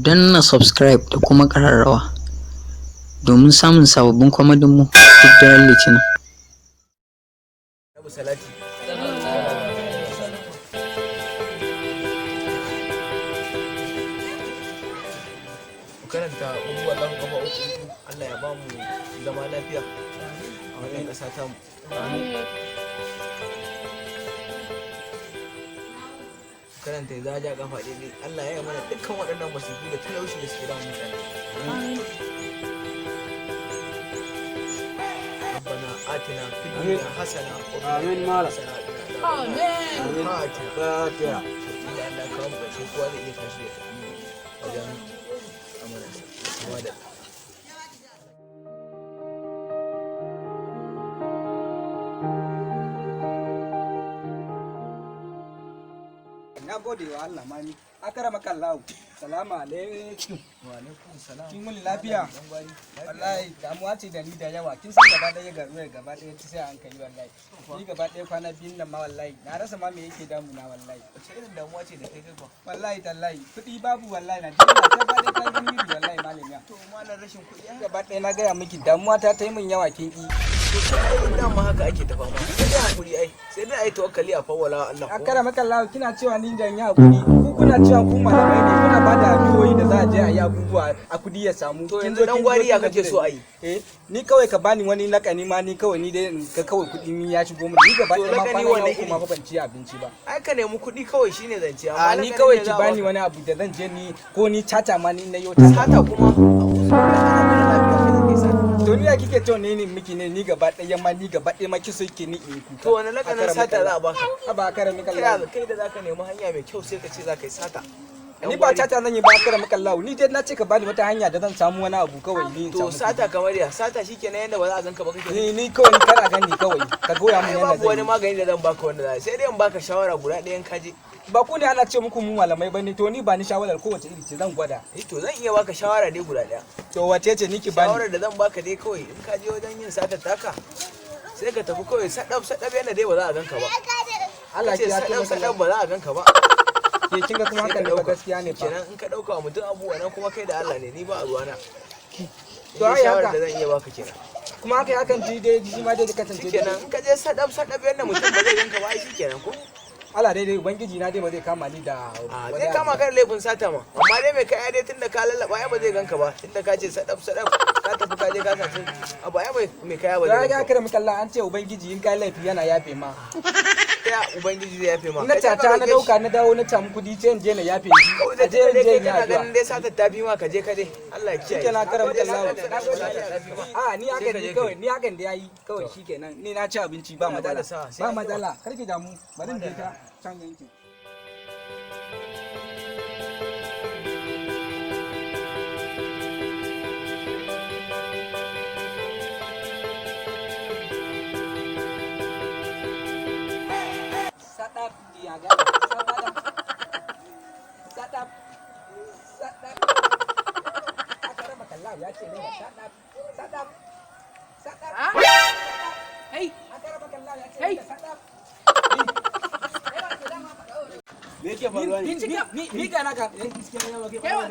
danna subscribe da kuma ƙararrawa domin samun sababbin kwamadinmu duk daren Litinin. Karanta abubuwan da gaba uku Allah ya ba mu zama lafiya a wannan ƙasa ta mu. Karanta ya zaja kafa daidai Allah ya yi mana dukkan waɗannan masifu da talauci da suke damun mutane. ربنا آتنا في الدنيا حسنة وفي الآخرة حسنة وقنا عذاب النار. فاتحة. Allah ka mu bace kowa zai iya tashi ya tafi wajen amanarsa. Kuma da na gode wa Allah mani akramaka Allah. Salamu alaikum. wa alaikum salam. Kin mun lafiya? Wallahi damuwa ce da ni da yawa. Kin san gaba ɗaya garuwa gaba ɗaya ci sai an kai wallahi. Ni gaba ɗaya kwana biyun nan ma wallahi na rasa ma me yake damuna wallahi. Wace irin damuwa ce da kai kai ba? Wallahi tallahi kuɗi babu wallahi na dinga ta ba da kan gani wallahi malamiya. To malar rashin kuɗi ai Gaba ɗaya na gaya miki damuwa ta yi min yawa kin ki. to sai dama haka ake ta fama. Sai dai hakuri ai. Sai dai ai tawakkali a fawwala wa Allah. Akramaka Allah kina cewa ni da ya hakuri. Ku kuna cewa ku malamai ne kuna ba da addu'o'i da za a je a yi abubuwa a kudi ya samu. To yanzu dan gwari ya kake so a yi? Ni kawai ka bani wani lakani ma ni kawai ni dai ka kawai kudi min ya shigo mun ni gaba ɗaya ma kwana uku ma ban ci abinci ba. Ai ka nemi kuɗi kawai shine zance A ni kawai ki bani wani abu da zan je ni ko ni tata ma ni na yau ta sata kuma to ni ya kike to ne miki ne ni gaba ɗaya ma ni gaba ɗaya ma ki so ki ni in kuka. to wani lakanin sata za a baka? A ba akramaka Allah. Kai da zaka nemi hanya mai kyau sai ka ce zaka yi sata. Ni ba tata zan yi ba akramaka Allah. Ni dai na ce ka bani wata hanya da zan samu wani abu kawai ni in To samu. sata kamar ya sata shikenan yanda ba za a ganka ba kake. Ni kawai ni kana gani kawai ka goya mun Ai yana babu wani zai. magani da zan baka wanda za sai dai in baka shawara guda ɗayan kaje. Ba ku ne ana ce muku mu malamai bane to ni ba ni shawarar kowace iri ce zan gwada. To zan iya baka shawara dai guda ɗaya. To wace ce niki bani? Shawarar da zan baka dai kawai in ka je wajen yin satar taka sai ka tafi kawai sadab yanda dai ba za a ganka ba. Allah ce ya sadab taimaka. ba za a ganka ba. Ke kinga kuma hakan ne ba gaskiya ne fa. Kenan in ka dauka wa mutum abubuwa nan kuma kai da Allah ne ni ba a ruwana. To ai shawarar da haka zan iya baka kenan. kuma haka hakan ji dai ji ma dai kasance dai. Kenan in ka je sadab yanda mutum ba zai ganka ba ai shikenan ko. Allah dai ubangiji na dai ba zai kama ni da A zai kama ka da laifin sata ma. Amma dai mai kai dai tunda ka lallaba ai ba zai ganka ba. Tunda ka ce sadab ka tafi ka je ka sace abu ai mai kai ba Ya zai ga ganka. kira maka Allah an ce ubangiji in kai laifi yana yafe ma. Ya ubangiji zai yafe ma. Na tata na dauka na dawo na tamu kudi sai in je na yafe shi. Kawai A da je in je kai in kana yafe. ganin dai sata ta bi ma ka je ka dai. Allah ya kiyaye. Shikenan kira maka Allah. Allah. A ni hakan ni kawai ni hakan da yayi kawai shikenan ni na ci abinci ba Allah ya bada matsala. sa'a, sai Ba an yi matsala karki damu bari in je ta can yanki. Sadap dia gak. Sadap. Sadap. Akara makallah ya ce ne sadap. Sadap. Sadap. Hey, Akara makallah ya ce Hey. ne sadap. Me yake faruwa ne? Ni ga naka. kewa.